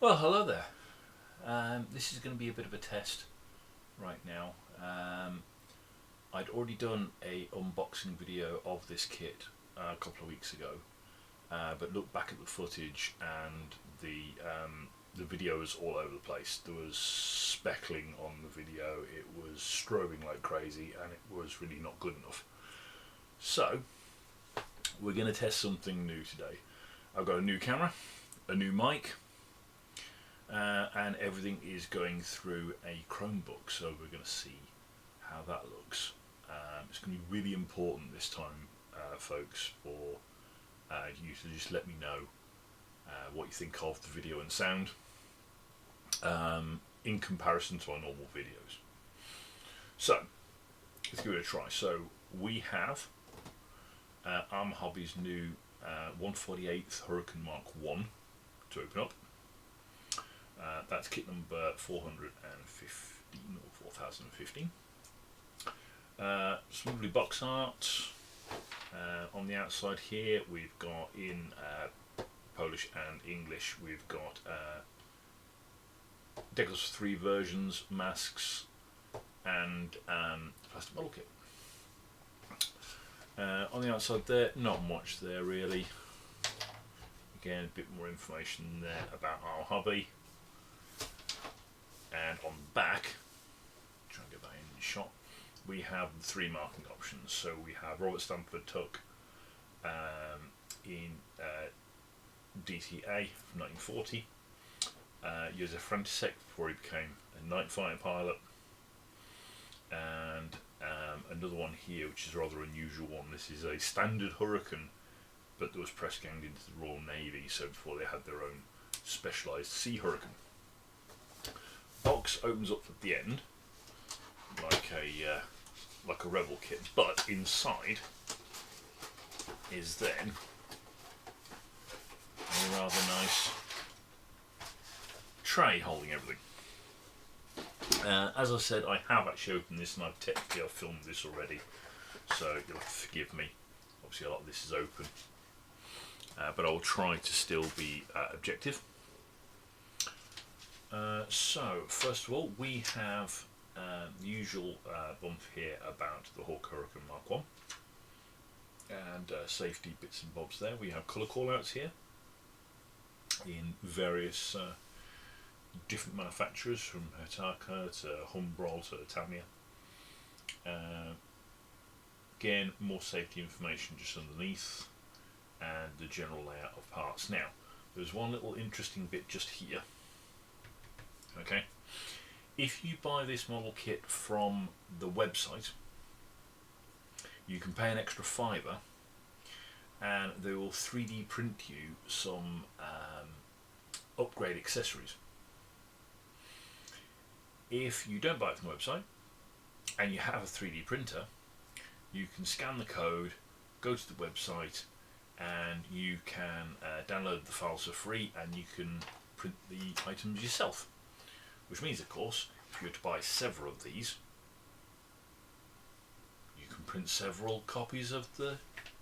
Well, hello there. This is going to be a bit of a test right now. I'd already done a unboxing video of this kit a couple of weeks ago, but looked back at the footage and the video was all over the place. There was speckling on the video, it was strobing like crazy, and it was really not good enough. So, we're going to test something new today. I've got a new camera, a new mic, and everything is going through a Chromebook, so we're going to see how that looks. It's going to be really important this time, folks, for you to just let me know what you think of the video and sound in comparison to our normal videos. So, let's give it a try. So, we have ARMA Hobbies' new 1/48 Hurricane Mk1 to open up. That's kit number 415 or 4015. Some lovely box art. On the outside here we've got in Polish and English, we've got Deckles 3 versions, masks, and the plastic model kit. On the outside there, not much there really. Again, a bit more information there about our hobby. And on the back, try and get that in the shot, we have the 3 marking options. So we have Robert Stanford Tuck in DTA from 1940, Josef František before he became a night fighter pilot, and another one here which is a rather unusual one. This is a standard Hurricane, but that was press ganged into the Royal Navy, so before they had their own specialised Sea Hurricane. Box opens up at the end like a Rebel kit, but inside is then a rather nice tray holding everything. As I said, I have actually opened this, and I've filmed this already, so you'll have to forgive me. Obviously a lot of this is open, but I will try to still be objective. So, first of all, we have the usual bump here about the HAWKER HURRICANE Mk1 and safety bits and bobs there. We have colour callouts here in various different manufacturers, from HAWKER to Humbrol to Tamiya. Again, more safety information just underneath, and the general layout of parts. Now, there's one little interesting bit just here. Okay, if you buy this model kit from the website, you can pay an extra £5 and they will 3D print you some upgrade accessories. If you don't buy it from the website and you have a 3D printer, you can scan the code, go to the website, and you can download the files for free, and you can print the items yourself. Which means, of course, if you were to buy several of these, you can print several copies of the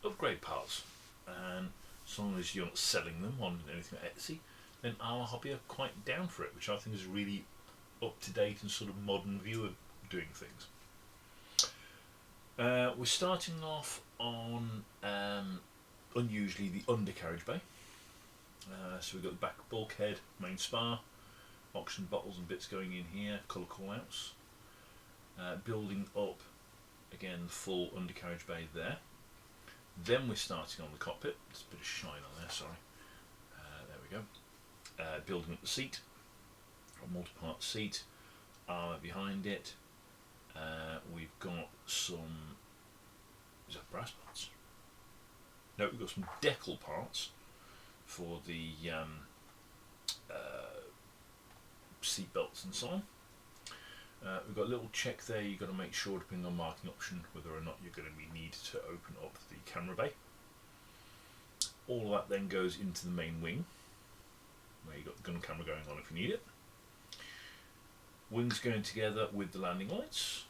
upgrade parts. And as long as you're not selling them on anything like Etsy, then our hobby are quite down for it, which I think is a really up-to-date and sort of modern view of doing things. We're starting off on, unusually, the undercarriage bay. So we've got the back bulkhead, main spar, oxygen bottles and bits going in here, colour callouts. Building up, again, the full undercarriage bay there. Then we're starting on the cockpit. There's a bit of shine on there, sorry. There we go. Building up the seat, a multi-part seat, armour behind it. We've got some, is that brass parts? No, we've got some decal parts for the seat belts and so on. We've got a little check there. You've got to make sure, depending on marking option, whether or not you're going to need to open up the camera bay. All of that then goes into the main wing, where you've got the gun camera going on if you need it. Wings going together with the landing lights,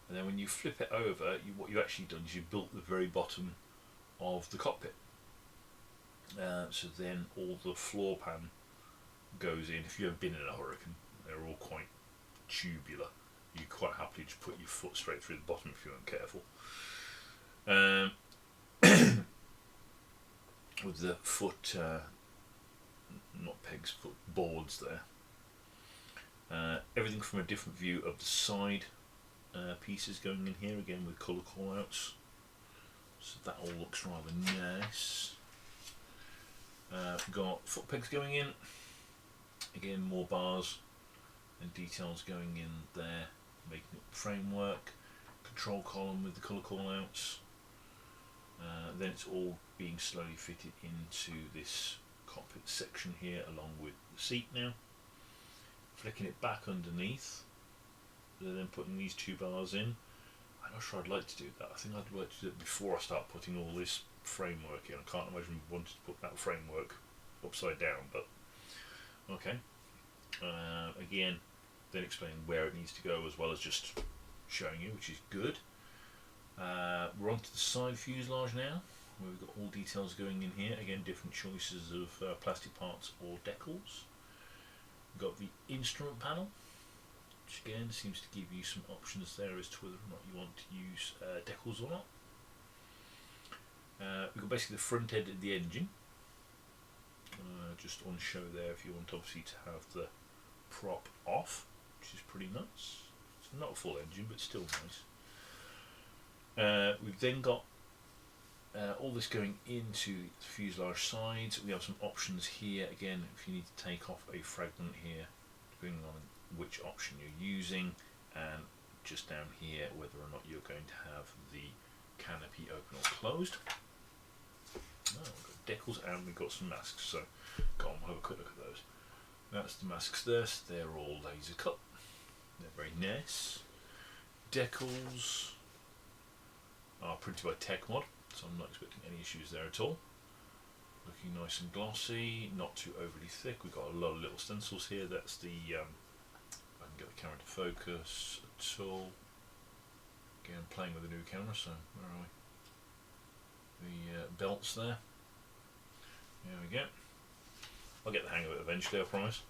and then when you flip it over, what you've actually done is you've built the very bottom of the cockpit. So then all the floor pan goes in. If you've ever been in a Hurricane, they're all quite tubular. You quite happily just put your foot straight through the bottom if you weren't careful. With the foot, not pegs, foot boards there. Everything from a different view of the side pieces going in here, again with colour callouts. So that all looks rather nice. We've got foot pegs going in. Again, more bars and details going in there, making up the framework. Control column with the colour callouts. Then it's all being slowly fitted into this cockpit section here, along with the seat now. Flicking it back underneath. Then putting these two bars in. I'm not sure I'd like to do that. I think I'd like to do it before I start putting all this framework in. I can't imagine wanting to put that framework upside down, but okay. Again, then explaining where it needs to go as well as just showing you, which is good. We're on to the side fuselage now, where we've got all details going in here. Again, different choices of plastic parts or decals. We've got the instrument panel, which again seems to give you some options there as to whether or not you want to use decals or not. We've got basically the front end of the engine, just on show there if you want obviously to have the prop off, which is pretty nice. It's not a full engine, but still nice. We've then got all this going into the fuselage sides. We have some options here, again, if you need to take off a fragment here, depending on which option you're using, and just down here whether or not you're going to have the canopy open or closed. Oh, we've got decals and we've got some masks, so go on, we'll have a quick look at those. That's the masks there, so they're all laser cut. They're very nice. Decals are printed by TechMod, so I'm not expecting any issues there at all. Looking nice and glossy, not too overly thick. We've got a lot of little stencils here. That's the, I can get the camera to focus at all. Again, playing with a new camera, so where are we? The belts there. There we go. I'll get the hang of it eventually, I promise.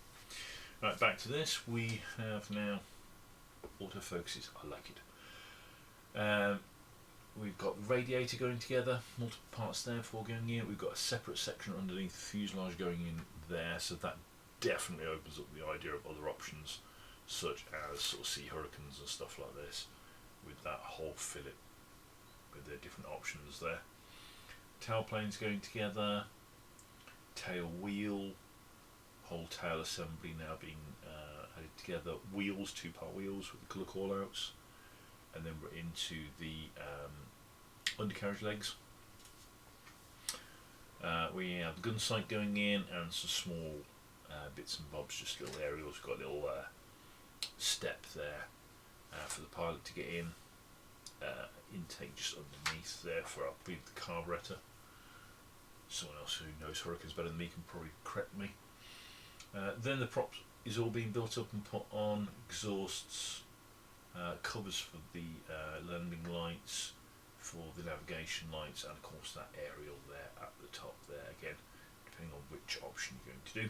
Right, back to this. We have now autofocuses. I like it. We've got the radiator going together, multiple parts there before going in. We've got a separate section underneath the fuselage going in there, so that definitely opens up the idea of other options, such as sort of Sea Hurricanes and stuff like this, with that whole fillet with their different options there. Tail planes going together, tail wheel, whole tail assembly now being added together, wheels, two-part wheels with the colour callouts, and then we're into the undercarriage legs. We have the gun sight going in and some small bits and bobs, just little aerials. We've got a little step there for the pilot to get in. Intake just underneath there for, I believe, the carburettor. Someone else who knows Hurricanes better than me can probably correct me. Then the props is all being built up and put on. Exhausts, covers for the landing lights, for the navigation lights, and of course that aerial there at the top there, again depending on which option you're going to do.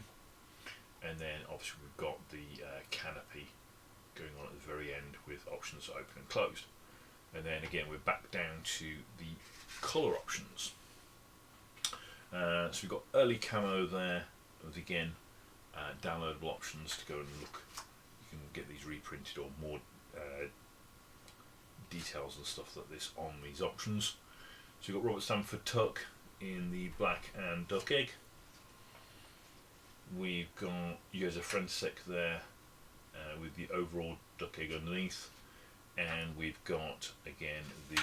And then obviously we've got the canopy going on at the very end with options open and closed. And then again we're back down to the colour options. So we've got early camo there with, again, downloadable options to go and look. You can get these reprinted or more details and stuff like this on these options. So we've got Robert Stanford Tuck in the black and duck egg. We've got Josef Frensek there with the overall duck egg underneath. And we've got, again, the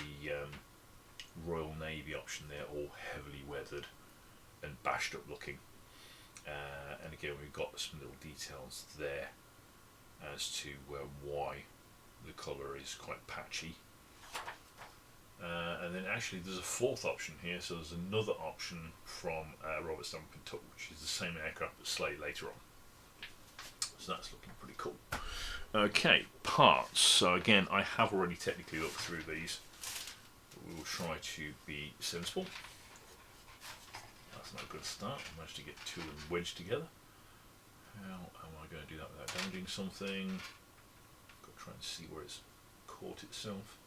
Royal Navy option there, all heavily weathered and bashed up looking. And again, we've got some little details there as to why the colour is quite patchy. And then actually there's a fourth option here, so there's another option from Robert Stanford Tuck, which is the same aircraft but slightly later on. So that's looking pretty cool. Okay, parts. So again, I have already technically looked through these, but we will try to be sensible. That's not a good start. I managed to get two of them wedged together. How am I going to do that without damaging something? Got to try and see where it's caught itself.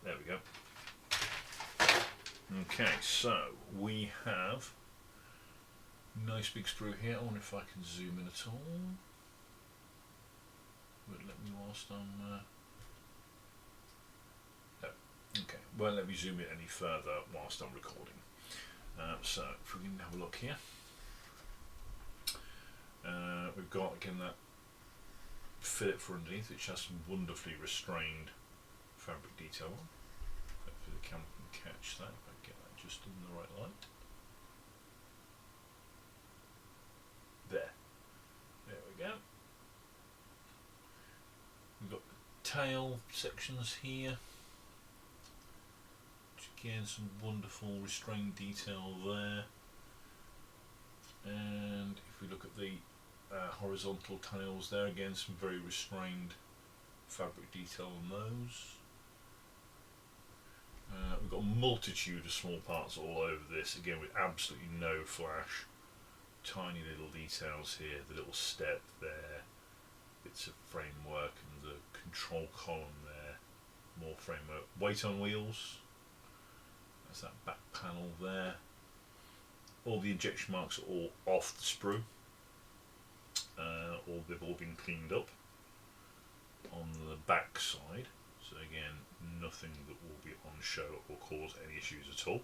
There we go. Okay, so we have nice big sprue here. I wonder if I can zoom in at all. Would it let me whilst I'm... No. Okay, won't let me zoom in any further whilst I'm recording. So if we can have a look here. We've got again that fillet for underneath, which has some wonderfully restrained fabric detail on. Hopefully the camera can catch that if I get that just in the right light. There we go. We've got the tail sections here. Again, some wonderful restrained detail there. And if we look at the horizontal tails there, again some very restrained fabric detail on those. We've got a multitude of small parts all over this, again with absolutely no flash. Tiny little details here, the little step there, bits of framework and the control column there, more framework. Weight on wheels, that's that back panel there. All the injection marks are all off the sprue, or they've all been cleaned up on the back side. So again, nothing that will be on show or cause any issues at all.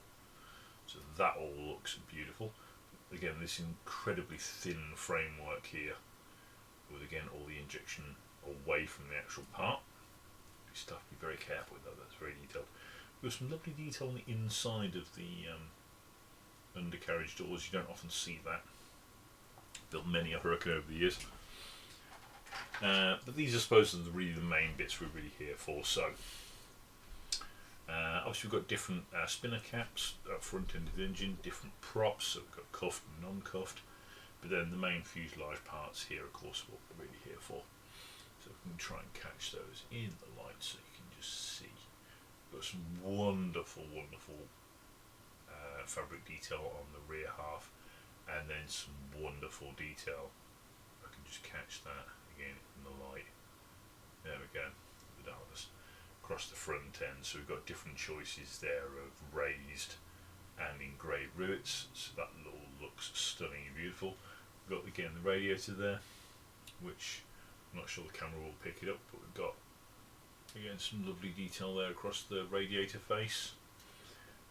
So that all looks beautiful. Again, this incredibly thin framework here, with again all the injection away from the actual part. You still have to be very careful with that. That's very detailed. There's some lovely detail on the inside of the undercarriage doors. You don't often see that. Built many a Hurricane over the years. But these I suppose are really the main bits we're really here for. So obviously we've got different spinner caps up front end of the engine, different props, so we've got cuffed and non-cuffed, but then the main fuselage parts here of course what we're really here for. So we can try and catch those in the light so you can just see. We've got some wonderful fabric detail on the rear half, and then some wonderful detail. I can just catch that again in the light. There we go, the darkness across the front end. So we've got different choices there of raised and engraved rivets, so that all looks stunning and beautiful. We've got again the radiator there, which I'm not sure the camera will pick it up, but we've got again some lovely detail there across the radiator face.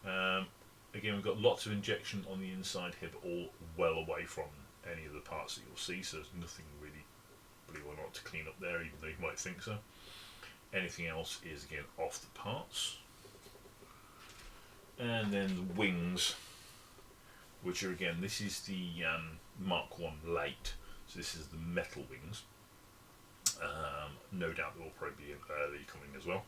Again, we've got lots of injection on the inside here, but all well away from any of the parts that you'll see, so there's nothing really, believe it or not, to clean up there, even though you might think so. Anything else is again off the parts. And then the wings, which are again, this is the Mk1 late, so this is the metal wings. No doubt there will probably be an early coming as well.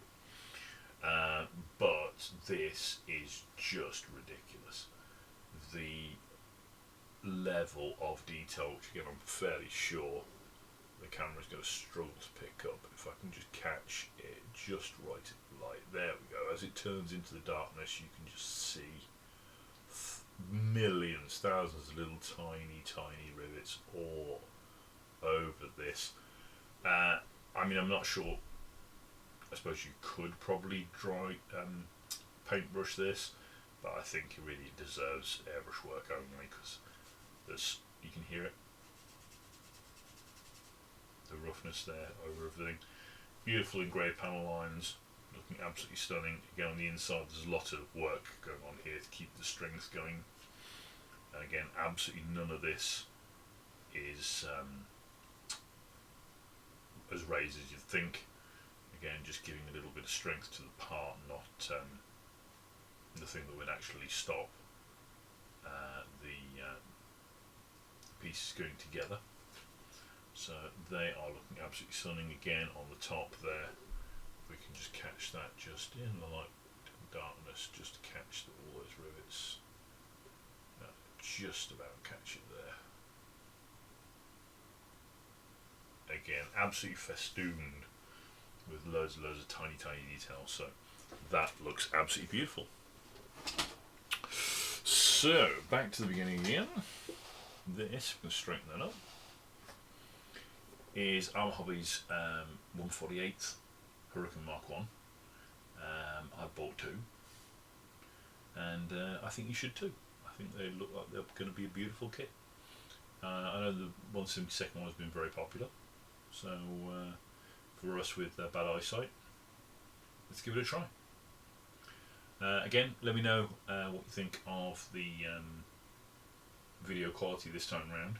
But this is just ridiculous. The level of detail, which again I'm fairly sure the camera is going to struggle to pick up. If I can just catch it just right at the light, there we go. As it turns into the darkness, you can just see millions, thousands of little tiny rivets all over this. I mean, I'm not sure. I suppose you could probably paintbrush this, but I think it really deserves airbrush work only because there's, you can hear it, the roughness there over everything. Beautiful engraved panel lines, looking absolutely stunning. Again, on the inside there's a lot of work going on here to keep the strength going, and again absolutely none of this is as raised as you'd think. Again, just giving a little bit of strength to the part, not the thing that would actually stop the pieces going together. So they are looking absolutely stunning. Again, on the top there, we can just catch that just in the light and darkness, just to catch all those rivets. Just about catch it there. Again, absolutely festooned with loads and loads of tiny details, so that looks absolutely beautiful. So back to the beginning again. This, we can straighten that up. is ARMA Hobbies 148th Hurricane Mk1. I bought two, and I think you should too. I think they look like they're going to be a beautiful kit. I know the 172nd one has been very popular, so for us with bad eyesight, let's give it a try. Again, let me know what you think of the video quality this time around.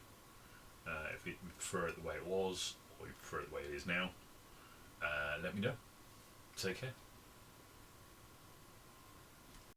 If you prefer it the way it was, or you prefer it the way it is now, let me know. Take care.